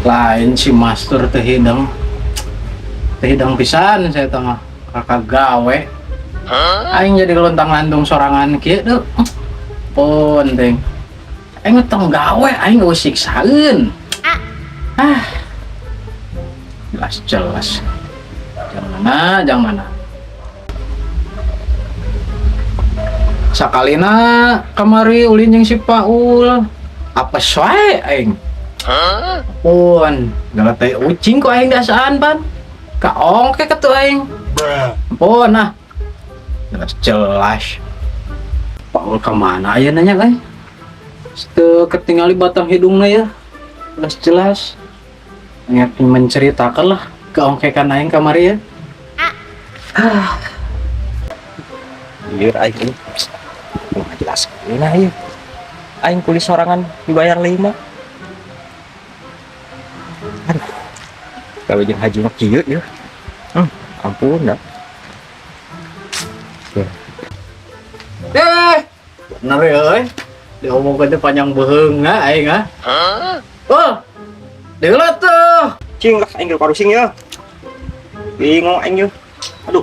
Lain si master teh hidang pisan saya tengah kakak gawe. Aing jadi lontang lantung sorangan kieu tuh. Penting. Aing tong gawe, aing gak siksaeun. Jelas. Jangan mana. Sakalina kamari ulin jeung si Paul. Apa soe aing? Pun, gak teh ucing kok aing dasaan pan. Kaong ke ketu aing. Pun nah. Jelas. Paul kemana aya nanya kan? Teu ketinggali batang hidungna ya. Jelas. Nggak menceritakan lah keongkekan aing kamari ya. Liur aing. Nggak jelas. Nah ieu. Aing kulis sorangan dibayar 5. Aduh. Gawe jeung haji mah kieu ya. Ampun dah. Bener euy. Diomongkeun teh panjang beheung aing Oh. Deula tuh. Cing lah aing parusing ya. Bingung aing ya. Aduh.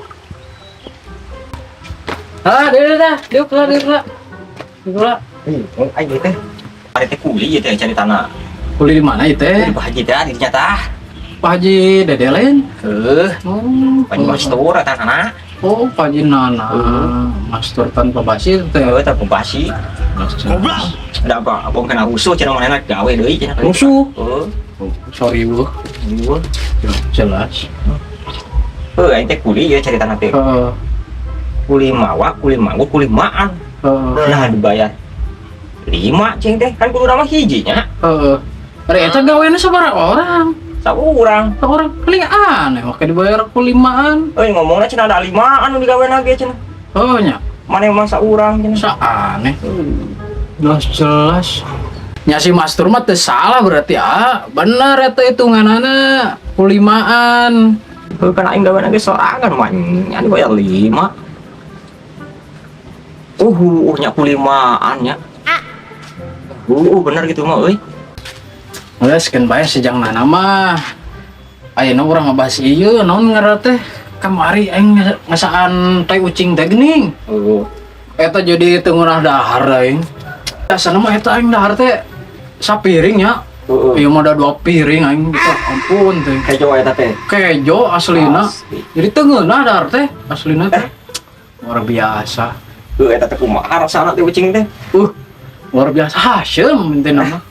Deula. Aing teh. Ari teh kuli teh cari tanah. Kuli di mana ieu teh? Di Pak Haji teh di nyata. Pak Haji Dede lain? Pak Haji Mastur eta kana. Oh, Pak Haji Nana. Master tanpa basir teh. Eta pembasi. Ada apa? Abang kena rusuh cenah manehna gawe deui cenah. Rusuh? Sorry Bu. Jelas. Aing teh kuli ya cari tanah teh. Kuli mawak, kuli manggut, kuli maan. Nah dibayar 5 cing teh kan kudu nama hiji nya. Ari eta gaweana sabaraha orang? Saurang. Paling aneh make dibayar kulimaan. Ngomongna cenah ada 5 anu digaweana ge cenah. Nya. Maneh mah saurang cenah. Saaneh. Jelas. Nya si Mastur mah teu salah berarti bener eta hitunganana kulimaan. Kan aing gaweana ge sorangan mah nya dibayar 5. Nya kulimaan nya. Bener gitu mah euy. Geus keun bae sejang nana mah. Ayeuna urang ngabahas ieu naon ngaranna teh? Kamari aing ngasaan teh ucing teh geuning. Eta jadi teu ngeunah dahar aing. Biasana mah eta aing dahar teh sapiring nya. Ieu mah da 2 piring aing gitu. Ampun teh. Kejo eta teh. Kejo aslina. Jadi teu ngeunah dahar teh aslina teh. Luar biasa. Eta teh kumaha rasana teh ucing teh? Luar biasa Hasyim teh nama.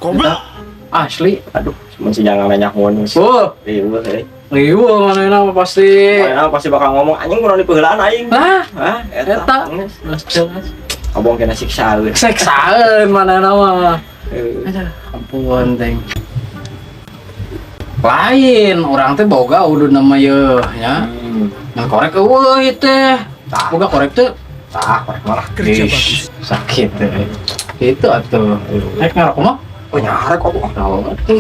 Asli. Aduh, mun si jangan nanya mun. Riweuh manehna pasti. Manehna pasti bakal ngomong anjing kunaon dipeulaan aing. Eta. Jelas. Abang kena siksaeun. Siksaeun manehna mah. Ampun teh. Lain orang teh boga udah nama ye nya. Nah korek eueuh ieu teh. Boga korek teh. Korek malah Kerja bagus. Sakit teh. Itu atuh. Ngarok mah? Nyarek kok.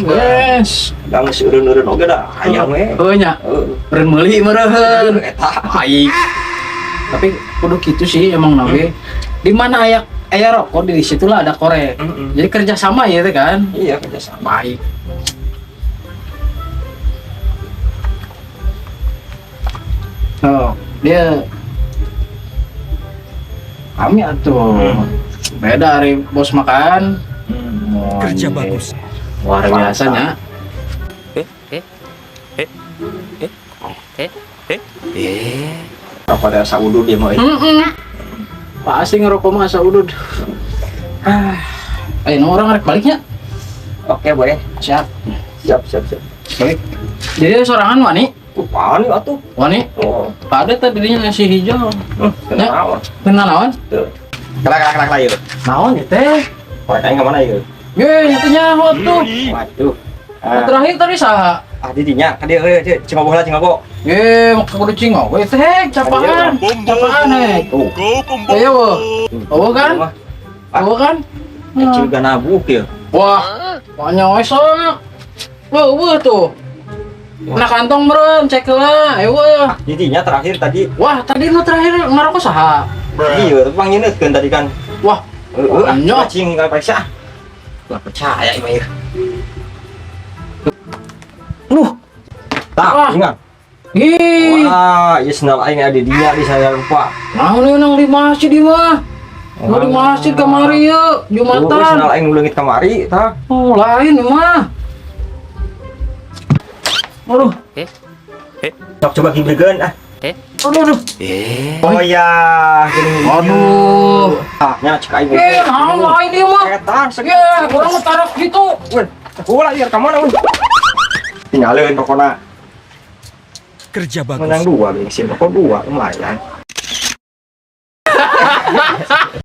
Guys. Da geus eureun-eureun oge da hayang we. Nya. Beureun meuli meureun. Eta. Baik. Tapi kudu kitu sih emang nawe. Di mana aya rokok di situlah ada korek. Jadi kerjasama ya teh kan? Iya, kerjasama. Baik. Dia kami atuh beda hari bos makan. Kerja bagus. Luar biasanya. Apa ada saudud dia mah. Pasti ngerokok mah saudud. Ayo orang rek baliknya. Oke, boleh. Siap. Balik. Jadi sorangan wani. Apaan atuh? Wani. Pada tadi dinya nasi hijau. Kenal. Kenal naon? Kelak ieu. Naon ya teh? Korek aing ka mana ieu? Ge, nyatanya hot tuh. Waduh. Terakhir tadi saha? Di dinya, ka dieu euy, cingoboh lah cingoboh. Ge, mak kudu cingau. We teh capaan. Capaan heh. Ayo, wo kan? Wo kan? Kecil ganabuk ya. Wah, banyak we sok. Weuh tuh. Nah kantong meureun cek heula. Ayo weuh. Di dinya terakhir tadi. Wah, tadi nu terakhir ngarokok saha? Iya, tapi pangnyeuneutkeun tadi kan. Wah, Anjing enggak periksa. Enggak percaya ieu mah ieu. Ingat. Ih, Wah, ya senal aing ada dia di saya lupa. nah ini nang di masjid di mah. Nang di masjid kamari ya, Tuh, Jumatan. senal aing leungit kamari tah. Oh, lain mah. Aduh, Sok coba gibregeun ah. aduh. Oh ya, gini. Aduh. Nya cek aing. Naon lain dia mah. Eta sek. Kurang taruh gitu. Weh, ulah ieu ka mana weh. Tinggalin pokona Kerja bagus. menang 2 bensin pokok 2 lumayan.